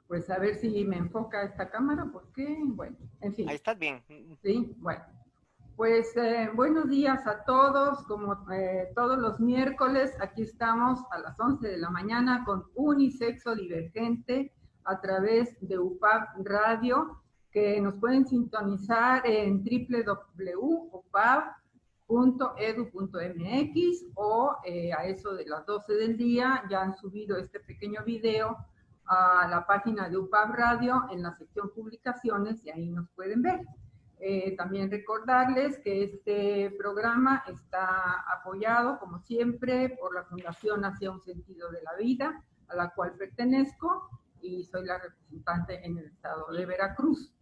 Pues a ver si me enfoca esta cámara, porque, bueno, en Ahí fin, estás bien. sí, bueno. Pues buenos días a todos, como todos los miércoles, aquí estamos a las 11 de la mañana con Unisexo Divergente a través de UPAB Radio, que nos pueden sintonizar en www.upab.edu.mx o a eso de las 12 del día ya han subido este pequeño video a la página de UPAB Radio en la sección publicaciones y ahí nos pueden ver. También recordarles que este programa está apoyado, como siempre, por la Fundación Hacia un Sentido de la Vida, a la cual pertenezco y soy la representante en el estado de Veracruz.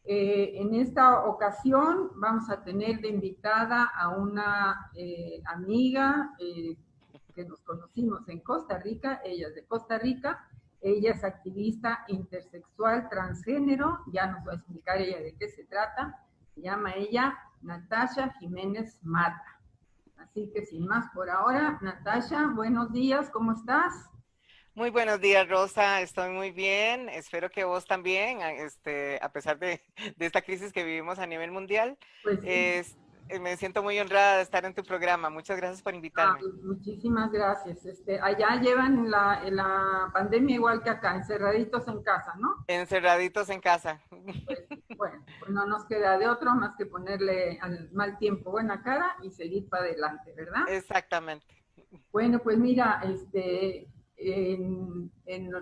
En esta ocasión vamos a tener de invitada a una amiga que nos conocimos en Costa Rica, ella es de Costa Rica, ella es activista intersexual transgénero, ya nos va a explicar ella de qué se trata, se llama ella Natasha Jiménez Mata. Así que sin más por ahora, Natasha, buenos días, ¿cómo estás? Muy buenos días, Rosa. Estoy muy bien. Espero que vos también, a pesar de esta crisis que vivimos a nivel mundial. Pues sí. Me siento muy honrada de estar en tu programa. Muchas gracias por invitarme. Muchísimas gracias. Allá llevan la pandemia igual que acá, encerraditos en casa, ¿no? Encerraditos en casa. Pues bueno, pues no nos queda de otro más que ponerle al mal tiempo buena cara y seguir para adelante, ¿verdad? Exactamente. Bueno, pues mira,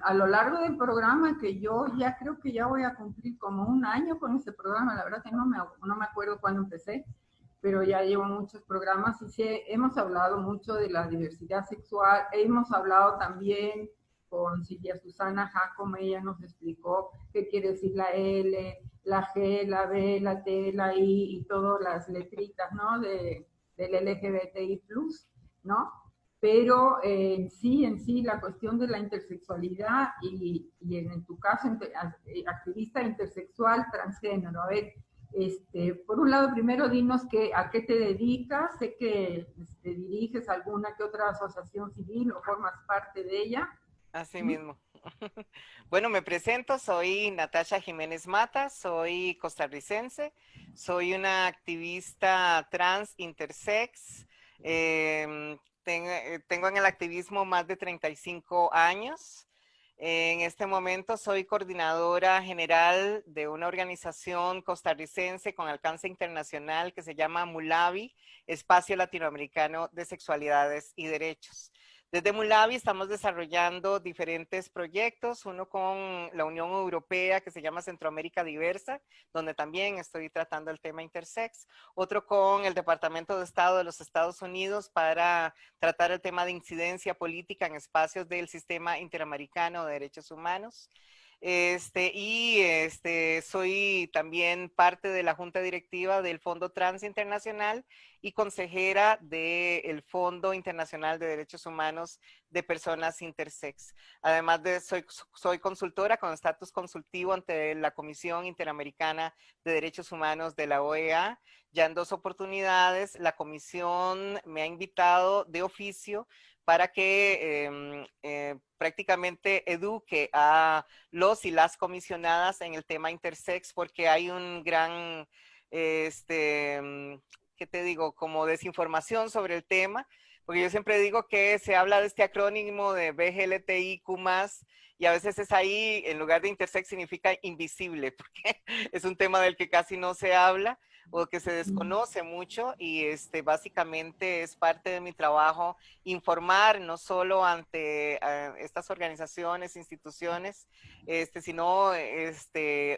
a lo largo del programa, que yo ya creo que ya voy a cumplir como un año con este programa, la verdad que no me acuerdo cuándo empecé, pero ya llevo muchos programas y sí, hemos hablado mucho de la diversidad sexual, hemos hablado también con Silvia Susana Jacome, ella nos explicó qué quiere decir la L, la G, la B, la T, la I y todas las letritas, ¿no? Del LGBTI+, ¿no? Pero en sí, la cuestión de la intersexualidad en tu caso, activista intersexual transgénero. A ver, por un lado, primero dinos a qué te dedicas, sé que diriges alguna que otra asociación civil o formas parte de ella. Así ¿Mm? mismo. Bueno, me presento, soy Natasha Jiménez Mata, soy costarricense, soy una activista trans intersex, tengo en el activismo más de 35 años. En este momento soy coordinadora general de una organización costarricense con alcance internacional que se llama MULAVI, Espacio Latinoamericano de Sexualidades y Derechos. Desde MULAVI estamos desarrollando diferentes proyectos, uno con la Unión Europea que se llama Centroamérica Diversa, donde también estoy tratando el tema intersex, otro con el Departamento de Estado de los Estados Unidos para tratar el tema de incidencia política en espacios del Sistema Interamericano de Derechos Humanos. Soy también parte de la Junta Directiva del Fondo Trans Internacional y consejera del Fondo Internacional de Derechos Humanos de Personas Intersex. Además de soy consultora con estatus consultivo ante la Comisión Interamericana de Derechos Humanos de la OEA. Ya en 2 oportunidades la comisión me ha invitado de oficio para que prácticamente eduque a los y las comisionadas en el tema intersex, porque hay un gran, ¿qué te digo? Como desinformación sobre el tema, porque yo siempre digo que se habla de este acrónimo de BGLTIQ+, y a veces es ahí, en lugar de intersex significa invisible, porque es un tema del que casi no se habla o que se desconoce mucho, y básicamente es parte de mi trabajo informar no solo ante estas organizaciones, instituciones, sino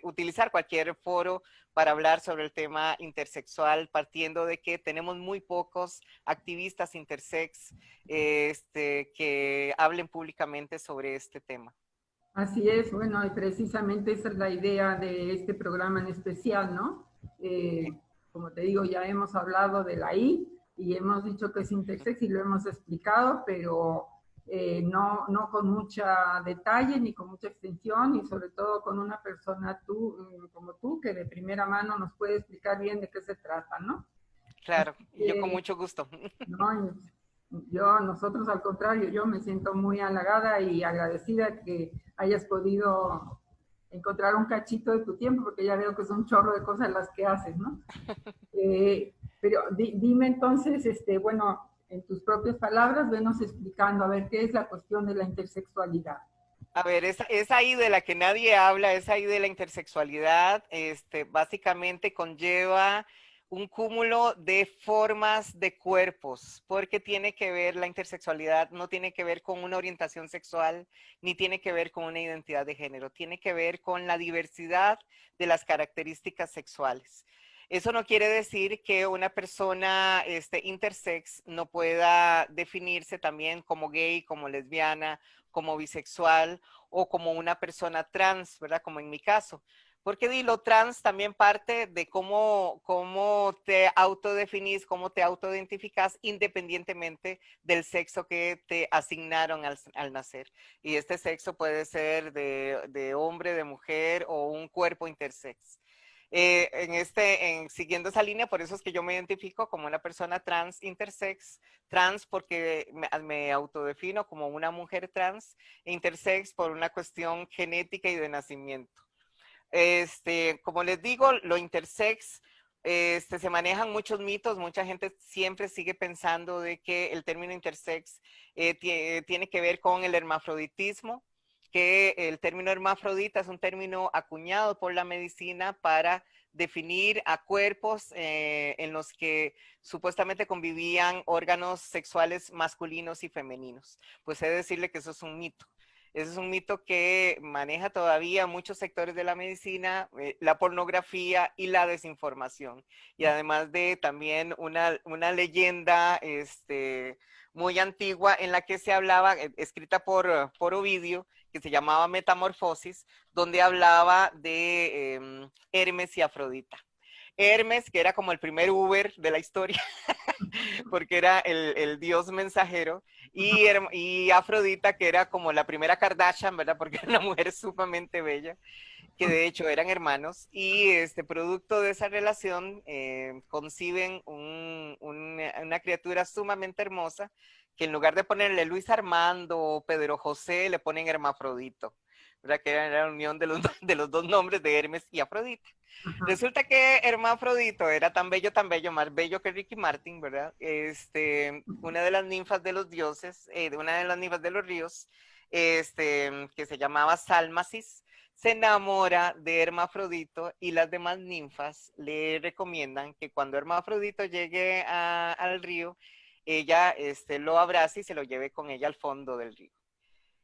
utilizar cualquier foro para hablar sobre el tema intersexual, partiendo de que tenemos muy pocos activistas intersex que hablen públicamente sobre este tema. Así es, bueno, y precisamente esa es la idea de este programa en especial, ¿no? Sí. Como te digo, ya hemos hablado de la I y hemos dicho que es intersex y lo hemos explicado, pero no con mucha detalle ni con mucha extensión y sobre todo con una persona como tú que de primera mano nos puede explicar bien de qué se trata, ¿no? Así Claro, y yo con que, mucho gusto. no, nosotros al contrario, yo me siento muy halagada y agradecida que hayas podido encontrar un cachito de tu tiempo, porque ya veo que son un chorro de cosas las que haces, ¿no? Pero dime entonces, bueno, en tus propias palabras, venos explicando, a ver, ¿qué es la cuestión de la intersexualidad? A ver, es ahí de la que nadie habla, es ahí de la intersexualidad, básicamente conlleva un cúmulo de formas de cuerpos, porque tiene que ver, la intersexualidad no tiene que ver con una orientación sexual, ni tiene que ver con una identidad de género, tiene que ver con la diversidad de las características sexuales. Eso no quiere decir que una persona intersex no pueda definirse también como gay, como lesbiana, como bisexual o como una persona trans, ¿verdad? Como en mi caso. Porque lo trans también parte de cómo te autodefinís, cómo te autoidentificas independientemente del sexo que te asignaron al nacer. Y este sexo puede ser de hombre, de mujer o un cuerpo intersex. Siguiendo esa línea, por eso es que yo me identifico como una persona trans intersex, trans porque me autodefino como una mujer trans, e intersex por una cuestión genética y de nacimiento. Como les digo, lo intersex, se manejan muchos mitos, mucha gente siempre sigue pensando de que el término intersex tiene que ver con el hermafroditismo, que el término hermafrodita es un término acuñado por la medicina para definir a cuerpos en los que supuestamente convivían órganos sexuales masculinos y femeninos. Pues he de decirle que eso es un mito. Ese es un mito que maneja todavía muchos sectores de la medicina, la pornografía y la desinformación. Y además de también una leyenda muy antigua en la que se hablaba, escrita por Ovidio, que se llamaba Metamorfosis, donde hablaba de Hermes y Afrodita. Hermes, que era como el primer Uber de la historia, porque era el dios mensajero, y Afrodita, que era como la primera Kardashian, ¿verdad? Porque era una mujer sumamente bella, que de hecho eran hermanos, y producto de esa relación conciben una criatura sumamente hermosa, que en lugar de ponerle Luis Armando o Pedro José, le ponen Hermafrodito, ¿verdad? Que era la unión de los dos nombres de Hermes y Afrodita. Ajá. Resulta que Hermafrodito era tan bello, más bello que Ricky Martin, ¿verdad? Una de las ninfas de los dioses, una de las ninfas de los ríos, que se llamaba Sálmasis, se enamora de Hermafrodito y las demás ninfas le recomiendan que cuando Hermafrodito llegue al río, ella lo abrace y se lo lleve con ella al fondo del río.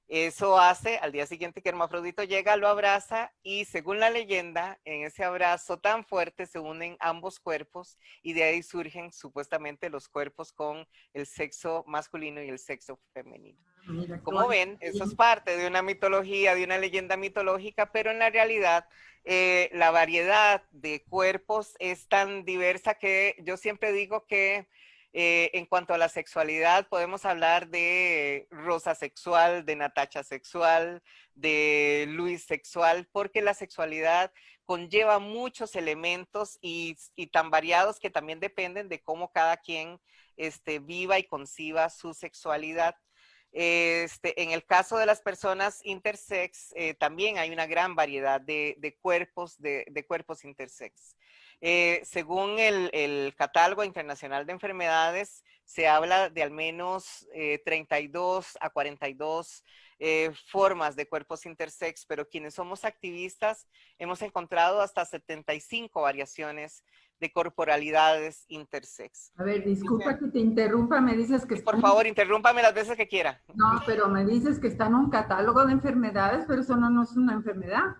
Eso hace al día siguiente que Hermafrodito llega, lo abraza y según la leyenda, en ese abrazo tan fuerte se unen ambos cuerpos y de ahí surgen supuestamente los cuerpos con el sexo masculino y el sexo femenino. Mira, qué Como bonito. ven, eso es parte de una mitología, de una leyenda mitológica, pero en la realidad la variedad de cuerpos es tan diversa que yo siempre digo que en cuanto a la sexualidad, podemos hablar de Rosa sexual, de Natacha sexual, de Luis sexual, porque la sexualidad conlleva muchos elementos y tan variados que también dependen de cómo cada quien viva y conciba su sexualidad. En el caso de las personas intersex, también hay una gran variedad de cuerpos, de cuerpos intersex. Según el Catálogo Internacional de Enfermedades, se habla de al menos 32 a 42 formas de cuerpos intersex, pero quienes somos activistas hemos encontrado hasta 75 variaciones de corporalidades intersex. A ver, disculpa que te interrumpa, me dices que Y está por favor, interrúmpame las veces que quiera. no, pero me dices que está en un catálogo de enfermedades, pero eso no es una enfermedad.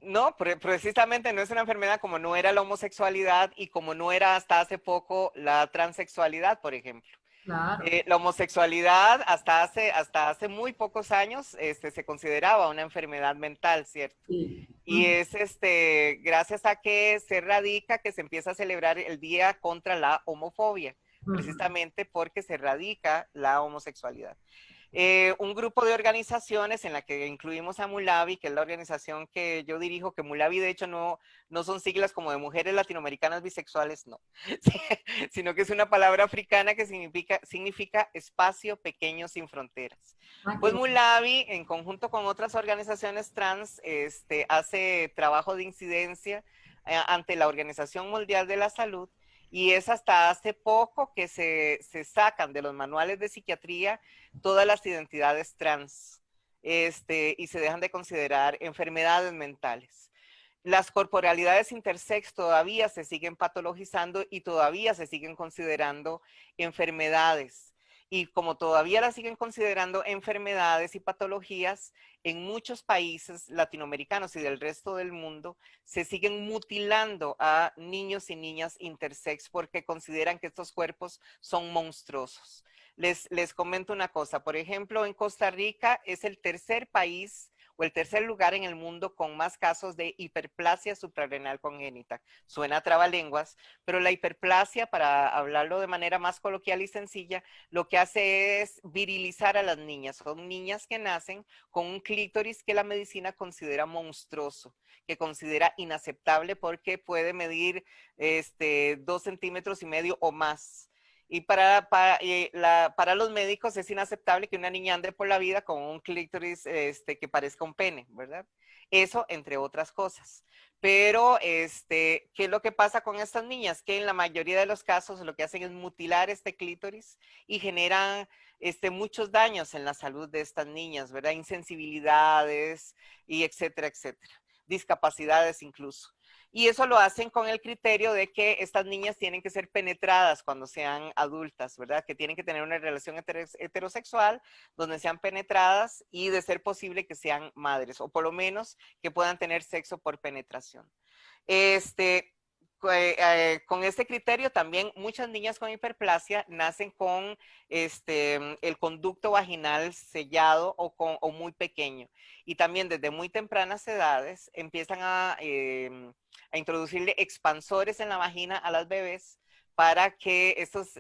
No, precisamente no es una enfermedad como no era la homosexualidad y como no era hasta hace poco la transexualidad, por ejemplo. Claro. La homosexualidad hasta hace muy pocos años se consideraba una enfermedad mental, ¿cierto? Sí. Y es gracias a que se radica que se empieza a celebrar el Día contra la Homofobia, precisamente porque se radica la homosexualidad. Un grupo de organizaciones en la que incluimos a Mulavi, que es la organización que yo dirijo, que Mulavi de hecho no son siglas como de mujeres latinoamericanas bisexuales, no, sino que es una palabra africana que significa espacio pequeño sin fronteras. Pues Mulavi, en conjunto con otras organizaciones trans, hace trabajo de incidencia ante la Organización Mundial de la Salud, y es hasta hace poco que se sacan de los manuales de psiquiatría todas las identidades trans, y se dejan de considerar enfermedades mentales. Las corporalidades intersex todavía se siguen patologizando y todavía se siguen considerando enfermedades. Y como todavía las siguen considerando enfermedades y patologías, en muchos países latinoamericanos y del resto del mundo se siguen mutilando a niños y niñas intersex porque consideran que estos cuerpos son monstruosos. Les comento una cosa, por ejemplo, en Costa Rica es el tercer país o el tercer lugar en el mundo con más casos de hiperplasia suprarrenal congénita. Suena trabalenguas, pero la hiperplasia, para hablarlo de manera más coloquial y sencilla, lo que hace es virilizar a las niñas. Son niñas que nacen con un clítoris que la medicina considera monstruoso, que considera inaceptable porque puede medir 2,5 centímetros o más. Y para los médicos es inaceptable que una niña ande por la vida con un clítoris que parezca un pene, ¿verdad? Eso, entre otras cosas. Pero, ¿qué es lo que pasa con estas niñas? Que en la mayoría de los casos lo que hacen es mutilar este clítoris y generan muchos daños en la salud de estas niñas, ¿verdad? Insensibilidades y etcétera, etcétera. Discapacidades incluso. Y eso lo hacen con el criterio de que estas niñas tienen que ser penetradas cuando sean adultas, ¿verdad? Que tienen que tener una relación heterosexual donde sean penetradas y de ser posible que sean madres, o por lo menos que puedan tener sexo por penetración. Con este criterio también muchas niñas con hiperplasia nacen con el conducto vaginal sellado o muy pequeño. Y también desde muy tempranas edades empiezan a introducirle expansores en la vagina a las bebés para que estos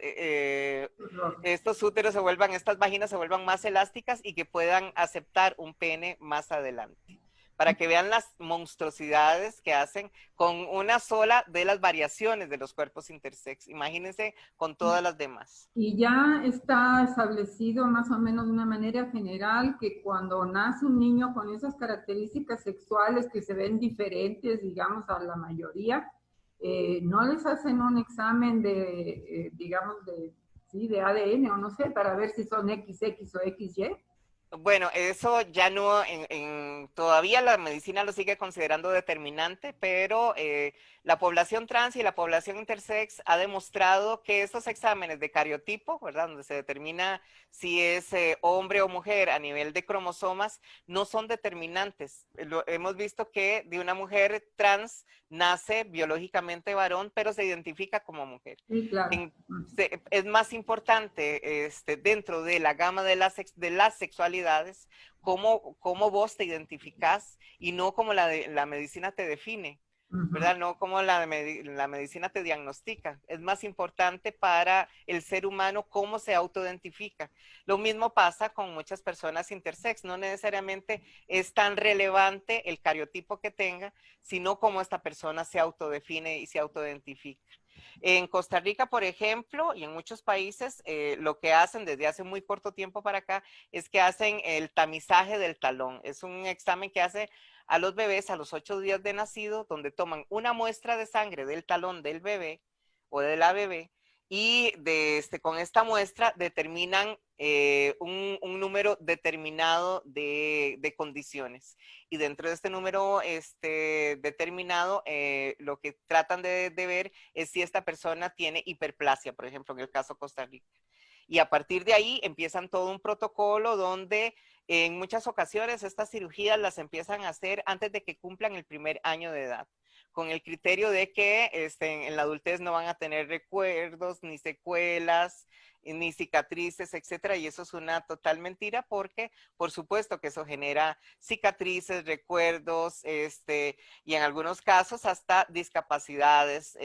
úteros se vuelvan, estas vaginas se vuelvan más elásticas y que puedan aceptar un pene más adelante. Para que vean las monstruosidades que hacen con una sola de las variaciones de los cuerpos intersex. Imagínense con todas las demás. Y ya está establecido más o menos de una manera general que cuando nace un niño con esas características sexuales que se ven diferentes, digamos, a la mayoría, no les hacen un examen de, digamos, de ADN o no sé, para ver si son XX o XY. Bueno, eso ya no, todavía la medicina lo sigue considerando determinante, pero la población trans y la población intersex ha demostrado que estos exámenes de cariotipo, ¿verdad? Donde se determina si es hombre o mujer a nivel de cromosomas, no son determinantes. Hemos visto que de una mujer trans nace biológicamente varón, pero se identifica como mujer. Sí, claro. Es más importante dentro de la gama de las sexualidades cómo vos te identificás y no como la medicina te define, ¿verdad? No como la medicina te diagnostica. Es más importante para el ser humano cómo se autoidentifica. Lo mismo pasa con muchas personas intersex. No necesariamente es tan relevante el cariotipo que tenga, sino cómo esta persona se autodefine y se autoidentifica. En Costa Rica, por ejemplo, y en muchos países, lo que hacen desde hace muy corto tiempo para acá es que hacen el tamizaje del talón. Es un examen que hace a los bebés a los 8 días de nacido, donde toman una muestra de sangre del talón del bebé o de la bebé y con esta muestra determinan un número determinado de condiciones. Y dentro de este número determinado, lo que tratan de ver es si esta persona tiene hiperplasia, por ejemplo, en el caso Costa Rica. Y a partir de ahí empiezan todo un protocolo donde en muchas ocasiones estas cirugías las empiezan a hacer antes de que cumplan el primer año de edad, con el criterio de que en la adultez no van a tener recuerdos, ni secuelas, ni cicatrices, etcétera, y eso es una total mentira porque, por supuesto, que eso genera cicatrices, recuerdos, y en algunos casos hasta discapacidades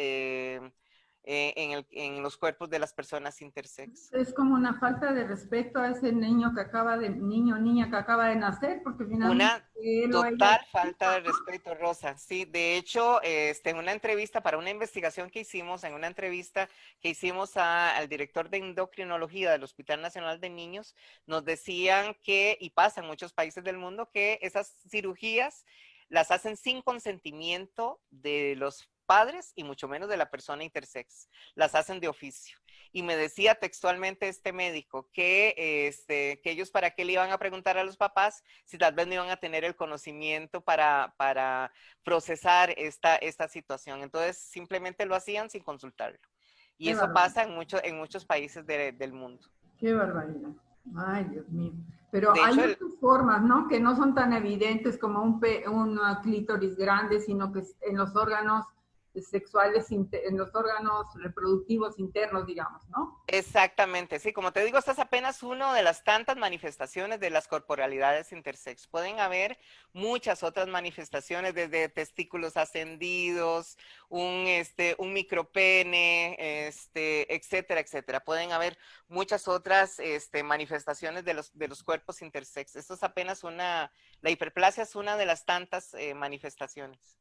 en los cuerpos de las personas intersex. Es como una falta de respeto a ese niño o niña que acaba de nacer, porque finalmente Una él o ella... total falta de respeto, Rosa. Sí, de hecho, en una entrevista, para una investigación que hicimos, en una entrevista que hicimos al director de endocrinología del Hospital Nacional de Niños, nos decían que, y pasa en muchos países del mundo, que esas cirugías las hacen sin consentimiento de los padres y mucho menos de la persona intersex. Las hacen de oficio. Y me decía textualmente este médico que ellos para qué le iban a preguntar a los papás si tal vez no iban a tener el conocimiento para procesar esta situación. Entonces simplemente lo hacían sin consultarlo. Y Qué eso barbaridad, pasa en muchos países del mundo. qué barbaridad. Ay, Dios mío. Pero De hay hecho, otras formas, ¿no? Que no son tan evidentes como un clítoris grande, sino que en los órganos sexuales, en los órganos reproductivos internos, digamos, ¿no? exactamente, sí, como te digo, esta es apenas una de las tantas manifestaciones de las corporalidades intersex. Pueden haber muchas otras manifestaciones, desde testículos ascendidos, un micropene, etcétera, etcétera. Pueden haber muchas otras manifestaciones de los cuerpos intersex. Esto es apenas la hiperplasia es una de las tantas manifestaciones.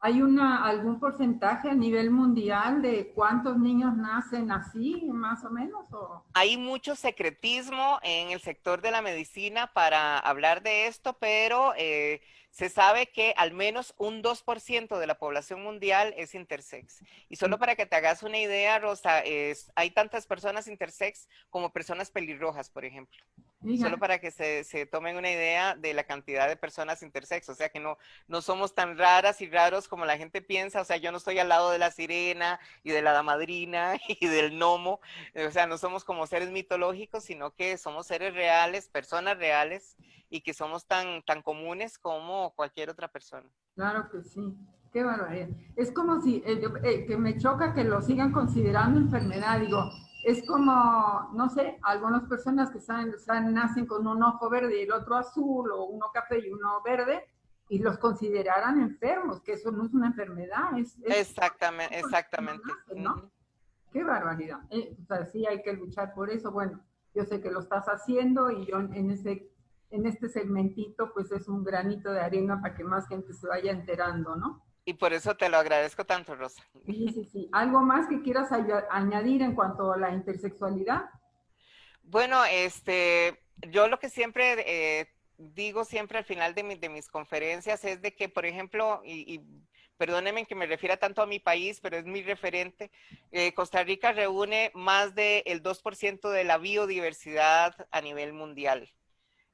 ¿Hay algún porcentaje a nivel mundial de cuántos niños nacen así, más o menos? ¿O? Hay mucho secretismo en el sector de la medicina para hablar de esto, pero se sabe que al menos un 2% de la población mundial es intersex. Y solo para que te hagas una idea, Rosa, hay tantas personas intersex como personas pelirrojas, por ejemplo. Solo Fíjate, para que se tomen una idea de la cantidad de personas intersexo, o sea que no somos tan raras y raros como la gente piensa, o sea, yo no estoy al lado de la sirena y de la damadrina y del gnomo, o sea, no somos como seres mitológicos, sino que somos seres reales, personas reales, y que somos tan comunes como cualquier otra persona. claro que sí. Qué barbaridad. Es como si, que me choca que lo sigan considerando enfermedad. Digo, es como, no sé, algunas personas que nacen con un ojo verde y el otro azul, o uno café y uno verde, y los consideraran enfermos, que eso no es una enfermedad, es Exactamente, no exactamente. nacen, ¿no? Ujú. Qué barbaridad. O sea, sí hay que luchar por eso. Bueno, yo sé que lo estás haciendo y yo en este segmentito, pues es un granito de arena para que más gente se vaya enterando, ¿no? Y por eso te lo agradezco tanto, Rosa. Sí, sí, sí. ¿Algo más que quieras añadir en cuanto a la intersexualidad? Bueno, yo lo que siempre digo siempre al final de mis conferencias es de que, por ejemplo, y perdónenme que me refiera tanto a mi país, pero es mi referente, Costa Rica reúne más del 2% de la biodiversidad a nivel mundial.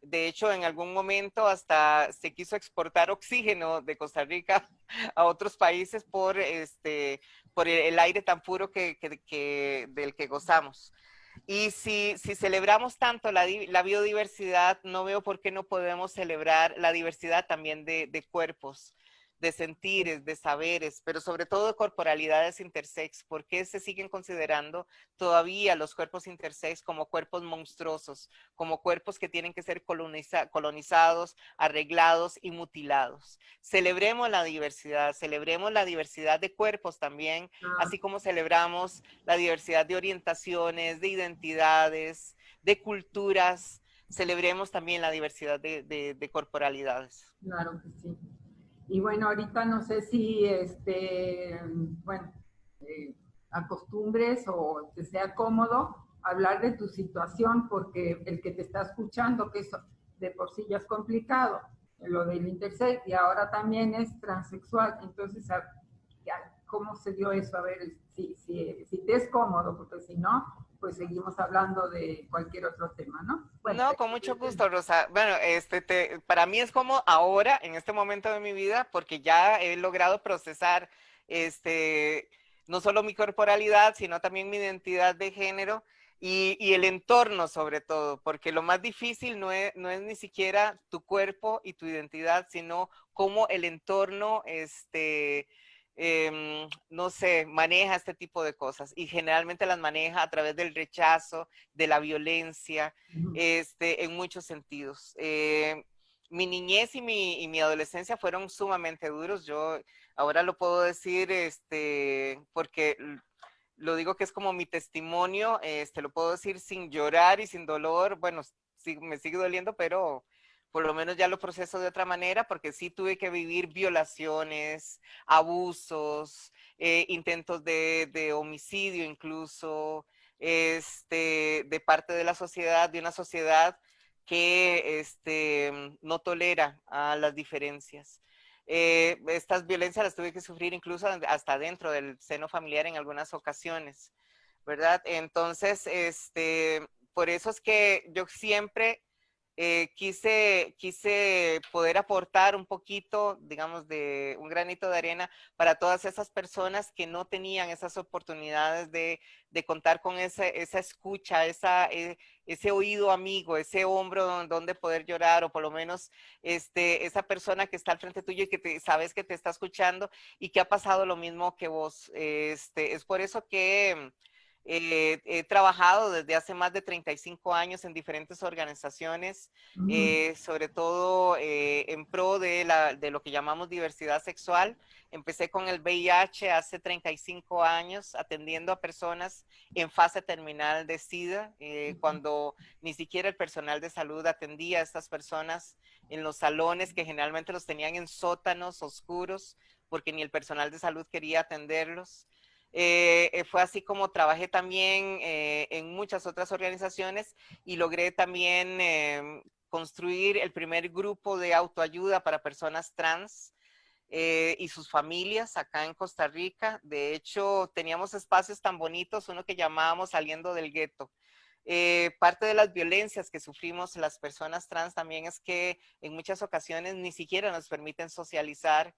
De hecho, en algún momento hasta se quiso exportar oxígeno de Costa Rica a otros países por el aire tan puro del que gozamos. Y si celebramos tanto la biodiversidad, no veo por qué no podemos celebrar la diversidad también de cuerpos, de sentires, de saberes, pero sobre todo de corporalidades intersex. ¿Por qué se siguen considerando todavía los cuerpos intersex como cuerpos monstruosos, como cuerpos que tienen que ser colonizados, arreglados y mutilados? Celebremos la diversidad de cuerpos también, Ah, así como celebramos la diversidad de orientaciones, de identidades, de culturas. Celebremos también la diversidad de corporalidades. claro que sí. Y bueno, ahorita no sé si, bueno, eh, acostumbres o te sea cómodo hablar de tu situación, porque el que te está escuchando, que eso de por sí ya es complicado, lo del intersex, y ahora también es transexual, entonces, ¿cómo se dio eso? A ver, si te es cómodo, porque si no, pues seguimos hablando de cualquier otro tema, ¿no? Bueno, No, con mucho gusto, Rosa. Bueno, para mí es como ahora, en este momento de mi vida, porque ya he logrado procesar, este, no solo mi corporalidad, sino también mi identidad de género y el entorno sobre todo, porque lo más difícil no es ni siquiera tu cuerpo y tu identidad, sino cómo el entorno, no sé, maneja este tipo de cosas y generalmente las maneja a través del rechazo, de la violencia, en muchos sentidos. Mi niñez y mi adolescencia fueron sumamente duros. Yo ahora lo puedo decir porque lo digo que es como mi testimonio, lo puedo decir sin llorar y sin dolor, bueno, sí, me sigue doliendo, pero por lo menos ya lo proceso de otra manera, porque sí tuve que vivir violaciones, abusos, intentos de homicidio incluso, de parte de la sociedad, de una sociedad que no tolera a las diferencias. Estas violencias las tuve que sufrir incluso hasta dentro del seno familiar en algunas ocasiones, ¿verdad? Entonces, por eso es que yo siempre quise poder aportar un poquito, digamos, de un granito de arena para todas esas personas que no tenían esas oportunidades de contar con esa escucha, ese oído amigo, ese hombro donde poder llorar, o por lo menos esa persona que está al frente tuyo y que sabes que te está escuchando y que ha pasado lo mismo que vos. Es por eso que he trabajado desde hace más de 35 años en diferentes organizaciones, sobre todo en pro de lo que llamamos diversidad sexual. Empecé con el VIH hace 35 años, atendiendo a personas en fase terminal de SIDA, cuando ni siquiera el personal de salud atendía a estas personas en los salones que generalmente los tenían en sótanos oscuros, porque ni el personal de salud quería atenderlos. Fue así como trabajé también en muchas otras organizaciones y logré también construir el primer grupo de autoayuda para personas trans y sus familias acá en Costa Rica. De hecho, teníamos espacios tan bonitos, uno que llamábamos Saliendo del Gueto. Parte de las violencias que sufrimos las personas trans también es que en muchas ocasiones ni siquiera nos permiten socializar.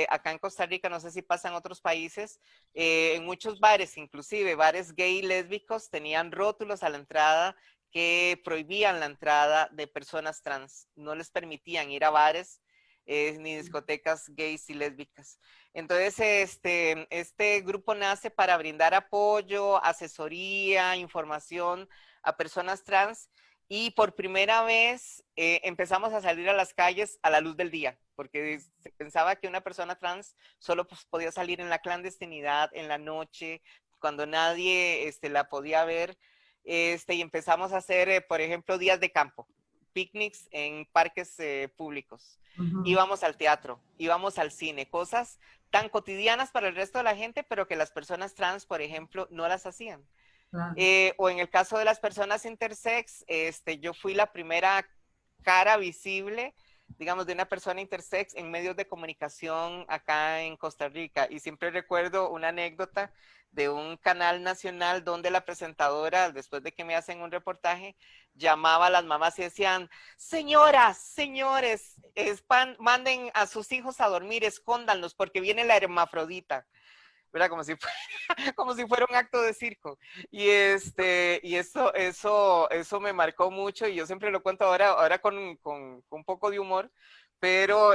Acá en Costa Rica, no sé si pasa en otros países, en muchos bares, inclusive bares gay lésbicos, tenían rótulos a la entrada que prohibían la entrada de personas trans, no les permitían ir a bares ni discotecas gays y lésbicas. Entonces, este grupo nace para brindar apoyo, asesoría, información a personas trans, y por primera vez empezamos a salir a las calles a la luz del día, porque se pensaba que una persona trans solo pues, podía salir en la clandestinidad, en la noche, cuando nadie la podía ver, y empezamos a hacer, por ejemplo, días de campo, picnics en parques públicos. Íbamos al teatro, íbamos al cine, cosas tan cotidianas para el resto de la gente, pero que las personas trans, por ejemplo, no las hacían. Claro. O en el caso de las personas intersex, yo fui la primera cara visible, digamos, de una persona intersex en medios de comunicación acá en Costa Rica. Y siempre recuerdo una anécdota de un canal nacional donde la presentadora, después de que me hacen un reportaje, llamaba a las mamás y decían: señoras, señores, manden a sus hijos a dormir, escóndanlos porque viene la hermafrodita. ¿Verdad? Como si fuera un acto de circo. Y eso me marcó mucho, y yo siempre lo cuento ahora con un poco de humor, pero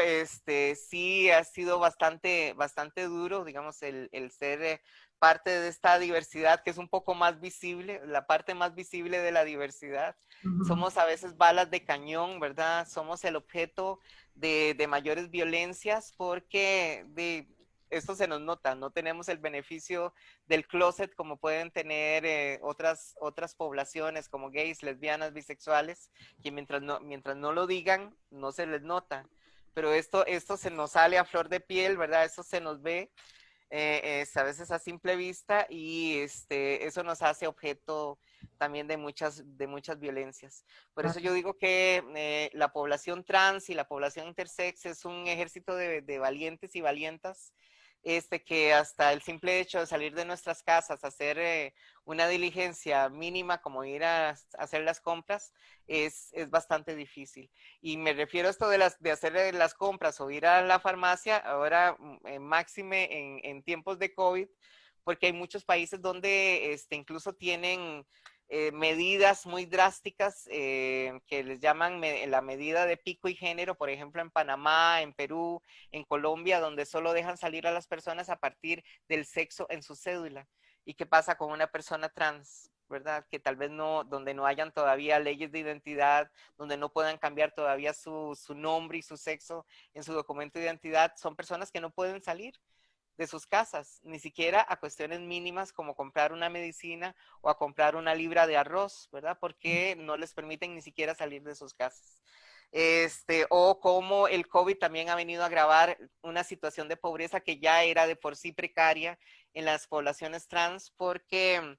sí ha sido bastante duro, digamos, el ser parte de esta diversidad que es un poco más visible, la parte más visible de la diversidad. Somos a veces balas de cañón, ¿verdad? Somos el objeto de mayores violencias porque esto se nos nota, no tenemos el beneficio del closet como pueden tener otras poblaciones como gays, lesbianas, bisexuales, que mientras no lo digan, no se les nota. Pero esto se nos sale a flor de piel, ¿verdad? Eso se nos ve a veces a simple vista, y eso nos hace objeto también de muchas violencias. Por eso yo digo que la población trans y la población intersex es un ejército de valientes y valientas, que hasta el simple hecho de salir de nuestras casas, hacer una diligencia mínima como ir a hacer las compras, es bastante difícil. Y me refiero a esto de hacer las compras o ir a la farmacia, ahora máxime en tiempos de COVID, porque hay muchos países donde incluso tienen medidas muy drásticas que les llaman la medida de pico y género, por ejemplo en Panamá, en Perú, en Colombia, donde solo dejan salir a las personas a partir del sexo en su cédula. ¿Y qué pasa con una persona trans? ¿Verdad? Que tal vez donde no hayan todavía leyes de identidad, donde no puedan cambiar todavía su nombre y su sexo en su documento de identidad, son personas que no pueden salir. de sus casas, ni siquiera a cuestiones mínimas como comprar una medicina o a comprar una libra de arroz, ¿verdad? Porque no les permiten ni siquiera salir de sus casas. O como el COVID también ha venido a agravar una situación de pobreza que ya era de por sí precaria en las poblaciones trans, porque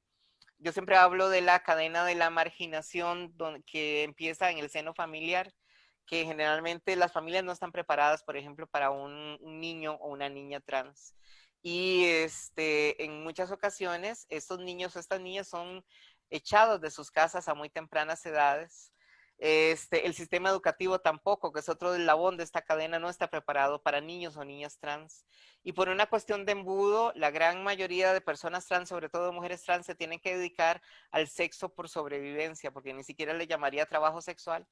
yo siempre hablo de la cadena de la marginación que empieza en el seno familiar, que generalmente las familias no están preparadas, por ejemplo, para un niño o una niña trans. Y en muchas ocasiones estos niños o estas niñas son echados de sus casas a muy tempranas edades. El sistema educativo tampoco, que es otro eslabón de esta cadena, no está preparado para niños o niñas trans. Y por una cuestión de embudo, la gran mayoría de personas trans, sobre todo mujeres trans, se tienen que dedicar al sexo por sobrevivencia, porque ni siquiera le llamaría trabajo sexual.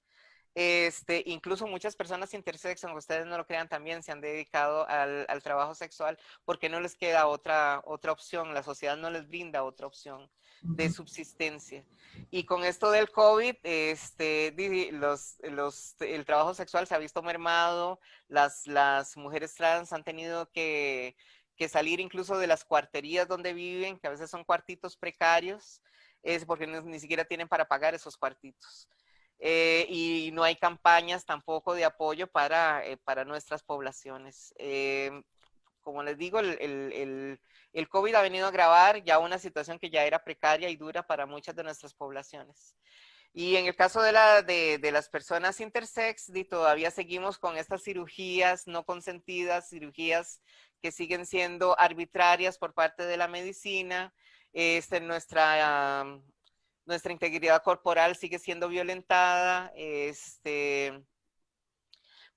Incluso muchas personas intersex, aunque ustedes no lo crean, también se han dedicado al trabajo sexual porque no les queda otra opción, la sociedad no les brinda otra opción de subsistencia. Y con esto del COVID, el trabajo sexual se ha visto mermado, las mujeres trans han tenido que salir incluso de las cuarterías donde viven, que a veces son cuartitos precarios, es porque ni siquiera tienen para pagar esos cuartitos. Y no hay campañas tampoco de apoyo para nuestras poblaciones. Como les digo, el COVID ha venido a agravar ya una situación que ya era precaria y dura para muchas de nuestras poblaciones. Y en el caso de las personas intersex, todavía seguimos con estas cirugías no consentidas, cirugías que siguen siendo arbitrarias por parte de la medicina. Nuestra integridad corporal sigue siendo violentada,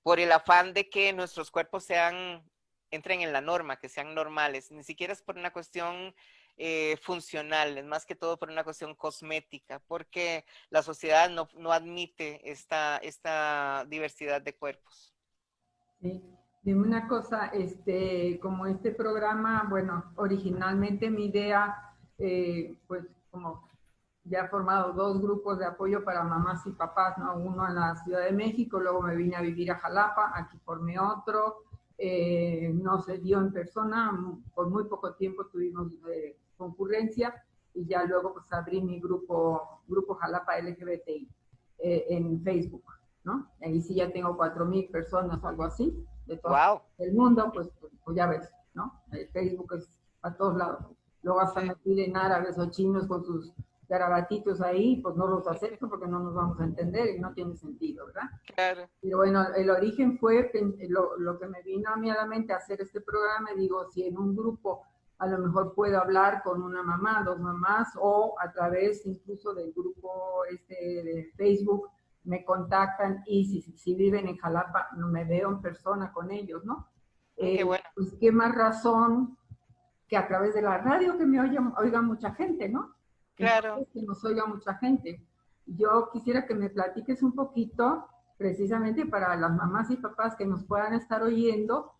por el afán de que nuestros cuerpos entren en la norma, que sean normales. Ni siquiera es por una cuestión funcional, es más que todo por una cuestión cosmética, porque la sociedad no admite esta diversidad de cuerpos. Sí. Dime una cosa, como este programa, bueno, originalmente mi idea, pues como ya he formado dos grupos de apoyo para mamás y papás, ¿no? Uno en la Ciudad de México, luego me vine a vivir a Jalapa, aquí formé otro, no se dio en persona, por muy poco tiempo tuvimos concurrencia y ya luego pues abrí mi grupo Jalapa LGBTI en Facebook, ¿no? Ahí sí ya tengo 4,000 personas, algo así, de todo el mundo, pues ya ves, ¿no? El Facebook es a todos lados. Luego hasta me piden árabes o chinos con sus garabatitos ahí, pues no los acepto porque no nos vamos a entender y no tiene sentido, ¿verdad? Claro. Pero bueno, el origen fue lo que me vino a mí a la mente hacer este programa. Digo, si en un grupo a lo mejor puedo hablar con una mamá, dos mamás, o a través incluso del grupo de Facebook me contactan y si viven en Jalapa, no me veo en persona con ellos, ¿no? Qué bueno. Pues qué más razón que a través de la radio que me oiga mucha gente, ¿no? Claro. Entonces, que nos oiga mucha gente. Yo quisiera que me platiques un poquito, precisamente para las mamás y papás que nos puedan estar oyendo,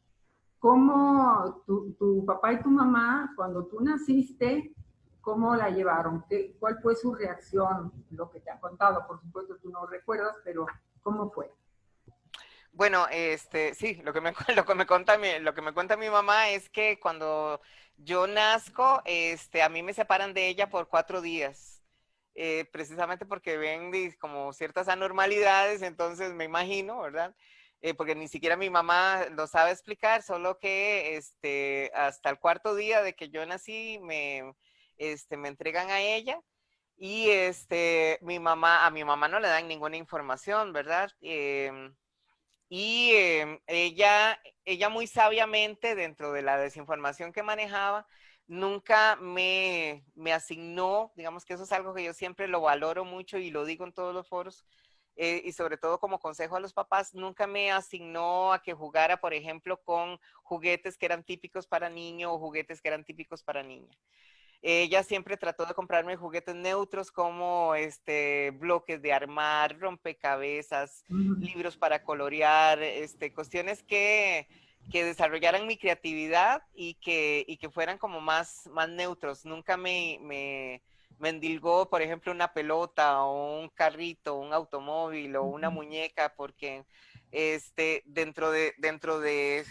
cómo tu papá y tu mamá, cuando tú naciste, cómo la llevaron, cuál fue su reacción, lo que te han contado, por supuesto tú no recuerdas, pero ¿cómo fue? Bueno, sí, lo que me cuenta mi mamá es que cuando yo nazco, a mí me separan de ella por 4 días, precisamente porque ven como ciertas anormalidades, entonces me imagino, ¿verdad? Porque ni siquiera mi mamá lo sabe explicar, solo que hasta el 4.º día de que yo nací me entregan a ella. Y a mi mamá no le dan ninguna información, ¿verdad? Y ella muy sabiamente, dentro de la desinformación que manejaba, nunca me asignó, digamos que eso es algo que yo siempre lo valoro mucho y lo digo en todos los foros, y sobre todo como consejo a los papás, nunca me asignó a que jugara, por ejemplo, con juguetes que eran típicos para niño o juguetes que eran típicos para niña. Ella siempre trató de comprarme juguetes neutros como bloques de armar, rompecabezas, libros para colorear, cuestiones que desarrollaran mi creatividad y que fueran como más neutros. Nunca me endilgó, por ejemplo, una pelota o un carrito, un automóvil o una muñeca, porque dentro de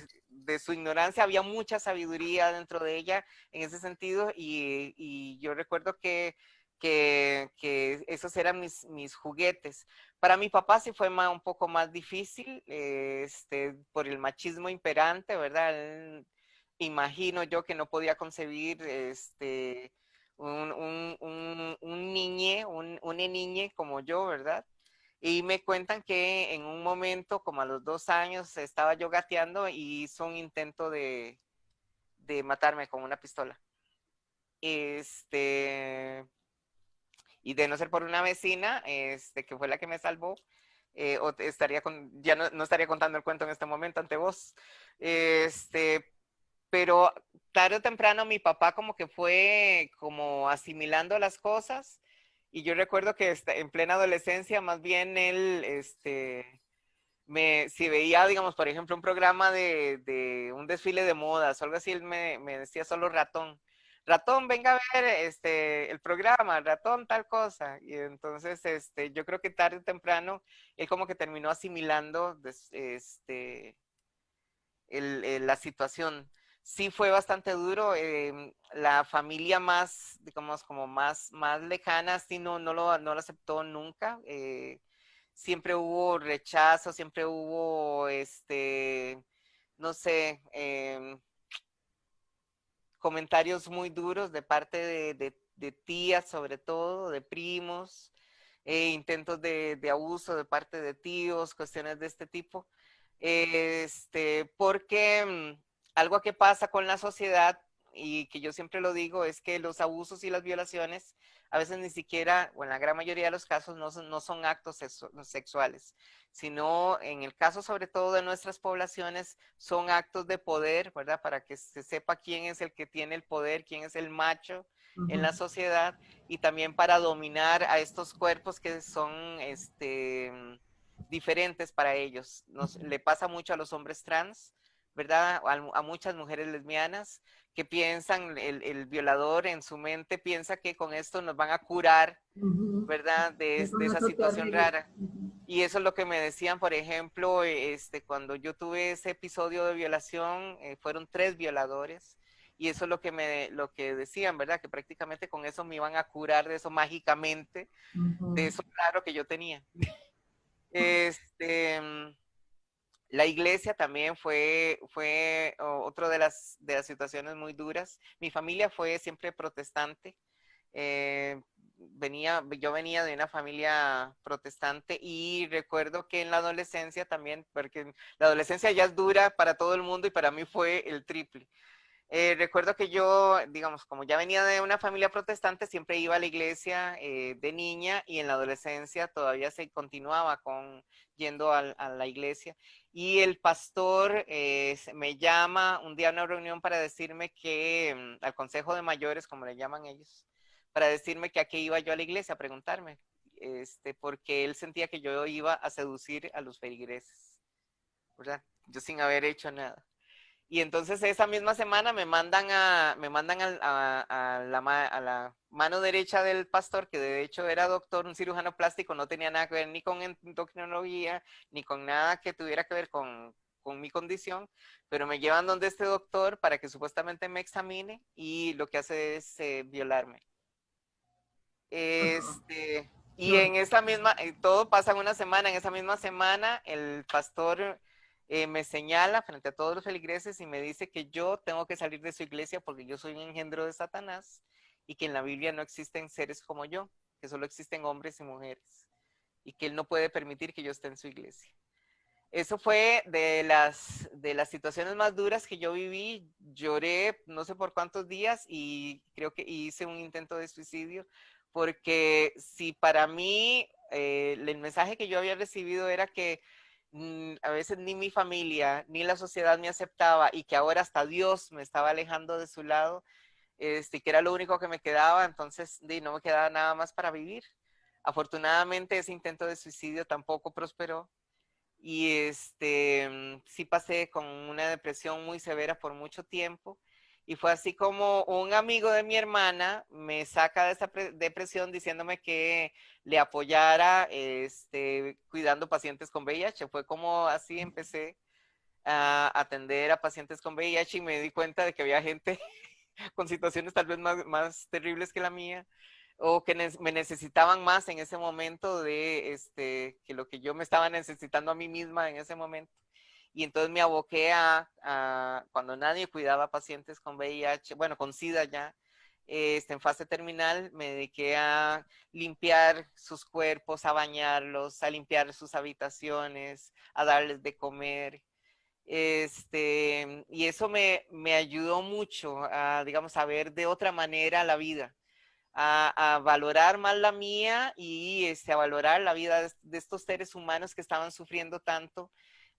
de su ignorancia había mucha sabiduría dentro de ella en ese sentido y yo recuerdo que esos eran mis juguetes. Para mi papá sí fue un poco más difícil, por el machismo imperante, ¿verdad? Imagino yo que no podía concebir un niñe, una niñe como yo, ¿verdad? Y me cuentan que en un momento, como a los 2 años, estaba yo gateando y hizo un intento de matarme con una pistola. Y de no ser por una vecina, que fue la que me salvó, ya no estaría contando el cuento en este momento ante vos. Pero tarde o temprano mi papá como que fue como asimilando las cosas y yo recuerdo que en plena adolescencia más bien él, si veía, digamos, por ejemplo, un programa de un desfile de modas o algo así, él me decía solo ratón. Ratón, venga a ver el programa, ratón, tal cosa. Y entonces, yo creo que tarde o temprano, él como que terminó asimilando la situación. Sí fue bastante duro. La familia más, digamos, como más lejana, sí no lo aceptó nunca. Siempre hubo rechazo, siempre hubo, no sé, comentarios muy duros de parte de tías, sobre todo, de primos, intentos de abuso de parte de tíos, cuestiones de este tipo. Porque algo que pasa con la sociedad y que yo siempre lo digo es que los abusos y las violaciones a veces ni siquiera, o en la gran mayoría de los casos, no son actos sexuales, sino en el caso sobre todo de nuestras poblaciones, son actos de poder, ¿verdad? Para que se sepa quién es el que tiene el poder, quién es el macho en la sociedad, y también para dominar a estos cuerpos que son diferentes para ellos. Le pasa mucho a los hombres trans, ¿verdad? A muchas mujeres lesbianas que piensan, el violador en su mente piensa que con esto nos van a curar, ¿verdad? De esa situación rara. Y eso es lo que me decían, por ejemplo, cuando yo tuve ese episodio de violación, fueron 3 violadores. Y eso es lo que decían, ¿verdad? Que prácticamente con eso me iban a curar de eso mágicamente, de eso raro que yo tenía. Este, la iglesia también fue otra de las situaciones muy duras. Mi familia fue siempre protestante. Yo venía de una familia protestante y recuerdo que en la adolescencia también, porque la adolescencia ya es dura para todo el mundo y para mí fue el triple. Recuerdo que yo, digamos, como ya venía de una familia protestante, siempre iba a la iglesia de niña y en la adolescencia todavía se continuaba yendo a la iglesia. Y el pastor me llama un día a una reunión para decirme que, al consejo de mayores, como le llaman ellos, para decirme que a qué iba yo a la iglesia, a preguntarme, porque él sentía que yo iba a seducir a los feligreses, ¿verdad? Yo sin haber hecho nada. Y entonces esa misma semana me mandan a la mano derecha del pastor, que de hecho era doctor, un cirujano plástico, no tenía nada que ver ni con endocrinología, ni con nada que tuviera que ver con mi condición, pero me llevan donde este doctor para que supuestamente me examine y lo que hace es violarme. Y en esa misma, todo pasa en una semana, en esa misma semana el pastor me señala frente a todos los feligreses y me dice que yo tengo que salir de su iglesia porque yo soy un engendro de Satanás y que en la Biblia no existen seres como yo, que solo existen hombres y mujeres y que él no puede permitir que yo esté en su iglesia. Eso fue de las situaciones más duras que yo viví. Lloré no sé por cuántos días y creo que hice un intento de suicidio, porque si para mí el mensaje que yo había recibido era que a veces ni mi familia ni la sociedad me aceptaba y que ahora hasta Dios me estaba alejando de su lado, que era lo único que me quedaba, entonces no me quedaba nada más para vivir. Afortunadamente ese intento de suicidio tampoco prosperó y sí pasé con una depresión muy severa por mucho tiempo y fue así como un amigo de mi hermana me saca de esa depresión diciéndome que le apoyara cuidando pacientes con VIH. Fue como así empecé a atender a pacientes con VIH y me di cuenta de que había gente con situaciones tal vez más terribles que la mía, o que me necesitaban más en ese momento de que lo que yo me estaba necesitando a mí misma en ese momento. Y entonces me aboqué cuando nadie cuidaba pacientes con VIH, bueno, con SIDA ya, en fase terminal, me dediqué a limpiar sus cuerpos, a bañarlos, a limpiar sus habitaciones, a darles de comer. Y eso me ayudó mucho a, digamos, a ver de otra manera la vida, a valorar más la mía y a valorar la vida de estos seres humanos que estaban sufriendo tanto,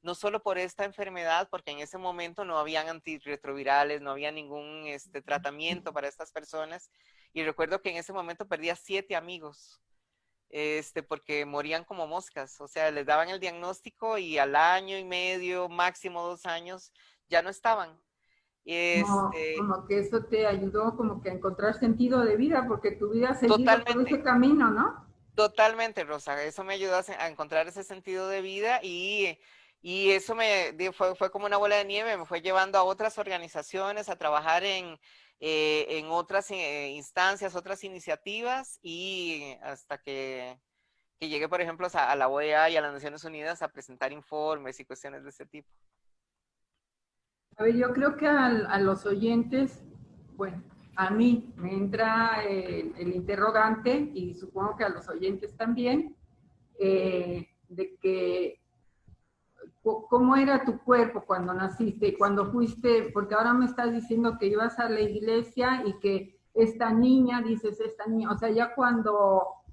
no solo por esta enfermedad, porque en ese momento no habían antirretrovirales, no había ningún tratamiento para estas personas. Y recuerdo que en ese momento perdí a 7 amigos, porque morían como moscas. O sea, les daban el diagnóstico y al año y medio, máximo 2 años, ya no estaban. Como que eso te ayudó como que a encontrar sentido de vida, porque tu vida ha seguido por ese Totalmente. camino, ¿no? Totalmente, Rosa. Eso me ayudó a encontrar ese sentido de vida y eso fue como una bola de nieve, me fue llevando a otras organizaciones, a trabajar en otras instancias, otras iniciativas y hasta que llegué, por ejemplo, a la OEA y a las Naciones Unidas a presentar informes y cuestiones de ese tipo. A ver, yo creo que a los oyentes, bueno, a mí me entra el interrogante y supongo que a los oyentes también, de que cómo era tu cuerpo cuando naciste, cuando fuiste, porque ahora me estás diciendo que ibas a la iglesia y que esta niña, dices esta niña, o sea, ya cuando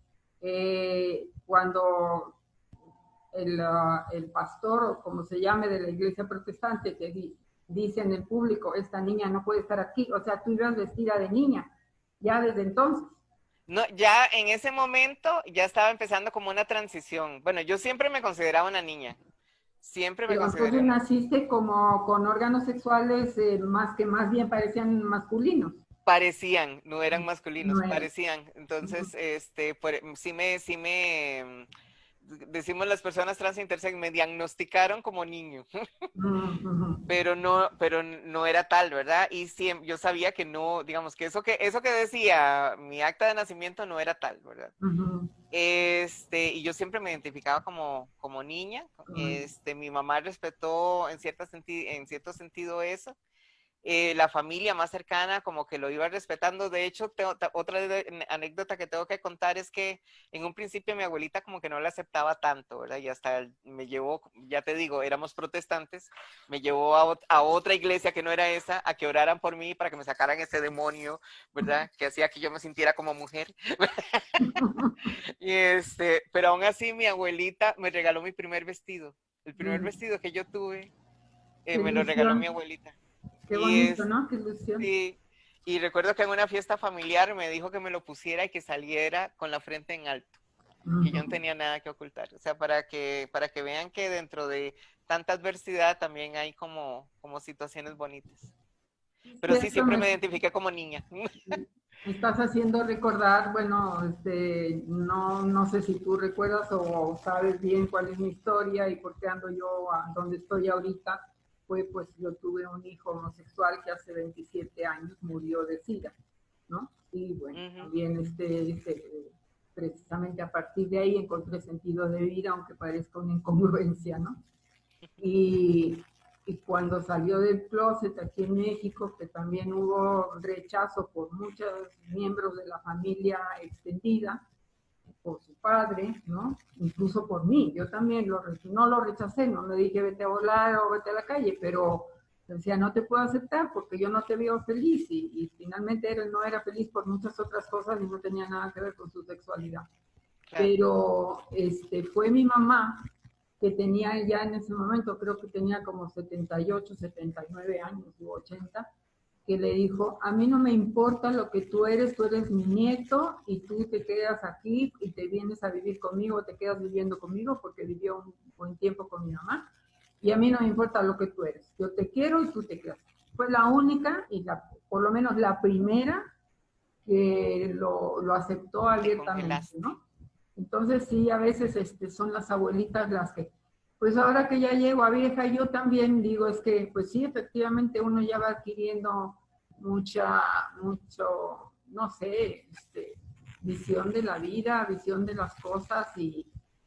el pastor o como se llame de la iglesia protestante te dice en el público, esta niña no puede estar aquí, o sea, tú ibas vestida de niña, ya desde entonces. No, ya en ese momento ya estaba empezando como una transición. Bueno, yo siempre me consideraba una niña. Siempre me Pero consideré entonces una. naciste como con órganos sexuales más bien parecían masculinos. Parecían, no eran masculinos, No era. parecían. Uh -huh. Entonces, decimos las personas trans e intersex, me diagnosticaron como niño, Uh -huh. pero no era tal, ¿verdad? Y siempre, yo sabía que no, digamos, que eso que decía mi acta de nacimiento no era tal, ¿verdad? Uh -huh. Y yo siempre me identificaba como niña. Mi mamá respetó en cierto sentido eso. La familia más cercana como que lo iba respetando. De hecho, otra anécdota que tengo que contar es que en un principio mi abuelita como que no la aceptaba tanto, ¿verdad? Y hasta me llevó, ya te digo, éramos protestantes, me llevó a otra iglesia que no era esa, a que oraran por mí para que me sacaran ese demonio, ¿verdad? Que hacía que yo me sintiera como mujer. Pero aún así mi abuelita me regaló mi primer vestido. El primer vestido que yo tuve, Qué me lo regaló mi ilusión, abuelita. qué Y bonito, ¿no? Qué ilusión. sí, y recuerdo que en una fiesta familiar me dijo que me lo pusiera y que saliera con la frente en alto, Uh que yo -huh. no tenía nada que ocultar. O sea, para que vean que dentro de tanta adversidad también hay como situaciones bonitas. Pero sí, Cierto, siempre me identifiqué como niña. me estás haciendo recordar, bueno, no sé si tú recuerdas o sabes bien cuál es mi historia y por qué ando yo a donde estoy ahorita. Pues yo tuve un hijo homosexual que hace 27 años murió de SIDA, ¿no? Y bueno, Ujú. también precisamente a partir de ahí encontré sentido de vida, aunque parezca una incongruencia, ¿no? Y, y cuando salió del closet aquí en México, que también hubo rechazo por muchos miembros de la familia extendida, por su padre, ¿no? Incluso por mí, yo también no lo rechacé, no le dije vete a volar o vete a la calle, pero decía no te puedo aceptar porque yo no te veo feliz y finalmente él no era feliz por muchas otras cosas y no tenía nada que ver con su sexualidad. Claro. Pero fue mi mamá que tenía ya en ese momento, creo que tenía como 78, 79 años u 80, que le dijo, a mí no me importa lo que tú eres mi nieto y tú te quedas aquí y te vienes a vivir conmigo, te quedas viviendo conmigo porque vivió un buen tiempo con mi mamá y a mí no me importa lo que tú eres, yo te quiero y tú te quedas. Fue la única y por lo menos la primera que lo aceptó Que abiertamente, congelaste. ¿no? Entonces sí, a veces son las abuelitas las que Pues ahora que ya llego a vieja, yo también digo, es que, pues sí, efectivamente uno ya va adquiriendo no sé, visión de la vida, visión de las cosas y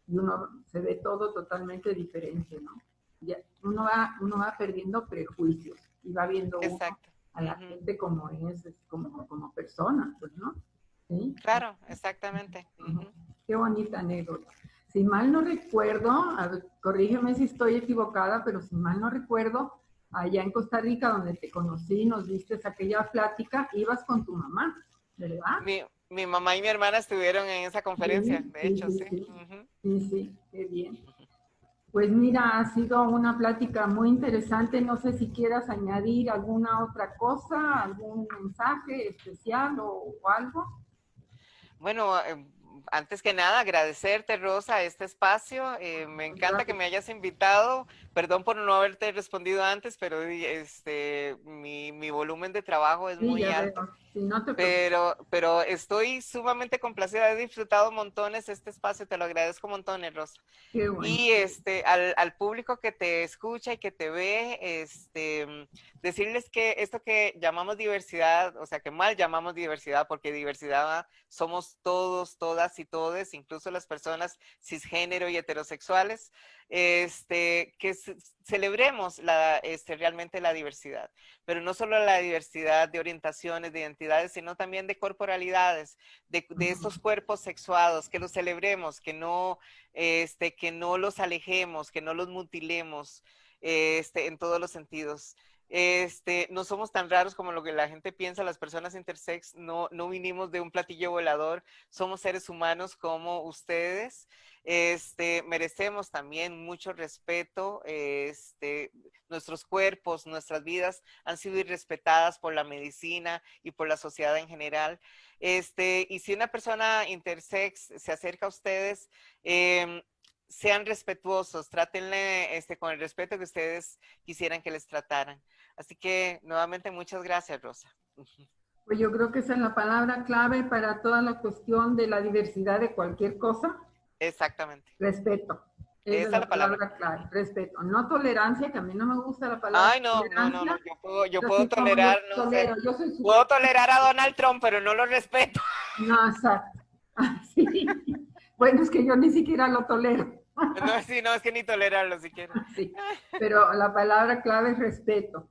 uno se ve todo totalmente diferente, ¿no? Ya, uno va perdiendo prejuicios y va viendo uno Exacto. a la gente como es, como persona, pues, ¿no? ¿Sí? Claro, exactamente. Qué bonita anécdota. Si mal no recuerdo, a ver, corrígeme si estoy equivocada, pero si mal no recuerdo, allá en Costa Rica, donde te conocí, nos diste aquella plática, ibas con tu mamá, ¿verdad? Mi mamá y mi hermana estuvieron en esa conferencia, Sí, de sí, hecho, sí, sí. sí, sí, sí, qué bien. Pues mira, ha sido una plática muy interesante. No sé si quieras añadir alguna otra cosa, algún mensaje especial o algo. Bueno, antes que nada, agradecerte, Rosa, este espacio. Me encanta que Gracias. me hayas invitado. Perdón por no haberte respondido antes, pero mi volumen de trabajo es Sí, muy ya alto. veo. Sí, no te preocupes. Pero estoy sumamente complacida, he disfrutado montones este espacio, te lo agradezco montones, Rosa. Qué bueno. Y al público que te escucha y que te ve, decirles que esto que llamamos diversidad, o sea, que mal llamamos diversidad, porque diversidad somos todos, todas y todes, incluso las personas cisgénero y heterosexuales, que celebremos realmente la diversidad, pero no solo la diversidad de orientaciones, de identidades, sino también de corporalidades, de estos cuerpos sexuados, que los celebremos, que no los alejemos, que no los mutilemos, en todos los sentidos. No somos tan raros como lo que la gente piensa, las personas intersex no vinimos de un platillo volador, somos seres humanos como ustedes, merecemos también mucho respeto, nuestros cuerpos, nuestras vidas han sido irrespetadas por la medicina y por la sociedad en general, y si una persona intersex se acerca a ustedes, sean respetuosos, trátenle con el respeto que ustedes quisieran que les trataran. Así que nuevamente muchas gracias, Rosa. Pues yo creo que esa es la palabra clave para toda la cuestión de la diversidad de cualquier cosa. Exactamente. Respeto. Esa es Esa es la la palabra. palabra clave. Respeto. No tolerancia, que a mí no me gusta la palabra Ay, no, no, no, no. tolerancia. Yo Yo puedo sí, como yo tolerar, no sé. tolero, yo soy súper. Puedo tolerar a Donald Trump, pero no lo respeto. No, exacto. Sí. Bueno, es que yo ni siquiera lo tolero. No, sí, no, es que ni tolerarlo siquiera. Sí. Pero la palabra clave es respeto.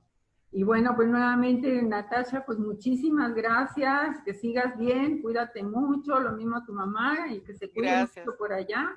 Y bueno, pues nuevamente, Natasha, pues muchísimas gracias, que sigas bien, cuídate mucho, lo mismo a tu mamá y que se cuide Gracias. mucho por allá.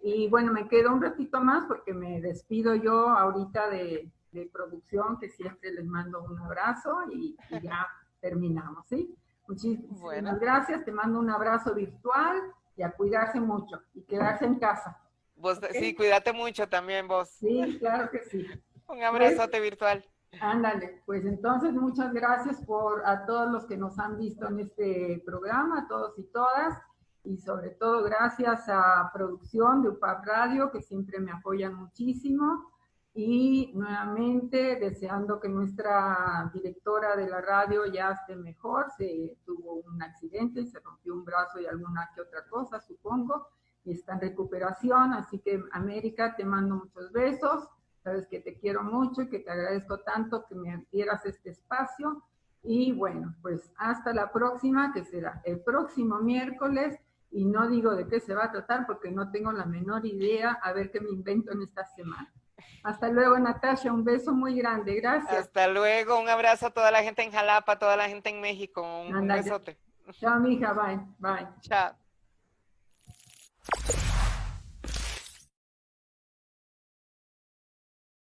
Y bueno, me quedo un ratito más porque me despido yo ahorita de producción, que siempre les mando un abrazo y ya terminamos, ¿sí? Muchísimas Bueno. gracias, te mando un abrazo virtual y a cuidarse mucho y quedarse en casa. Vos, ¿Okay? sí, cuídate mucho también vos. Sí, claro que sí. Un abrazote Pues, virtual. ándale, pues entonces muchas gracias a todos los que nos han visto en este programa, a todos y todas, y sobre todo gracias a producción de UPAP Radio, que siempre me apoyan muchísimo, y nuevamente deseando que nuestra directora de la radio ya esté mejor, se tuvo un accidente, se rompió un brazo y alguna que otra cosa, supongo, y está en recuperación, así que América, te mando muchos besos. Sabes que te quiero mucho y que te agradezco tanto que me dieras este espacio. Y bueno, pues hasta la próxima, que será el próximo miércoles. Y no digo de qué se va a tratar porque no tengo la menor idea. A ver qué me invento en esta semana. Hasta luego, Natasha. Un beso muy grande. Gracias. Hasta luego. Un abrazo a toda la gente en Jalapa, a toda la gente en México. Un besote. Chao, mija. Bye. Bye. Chao.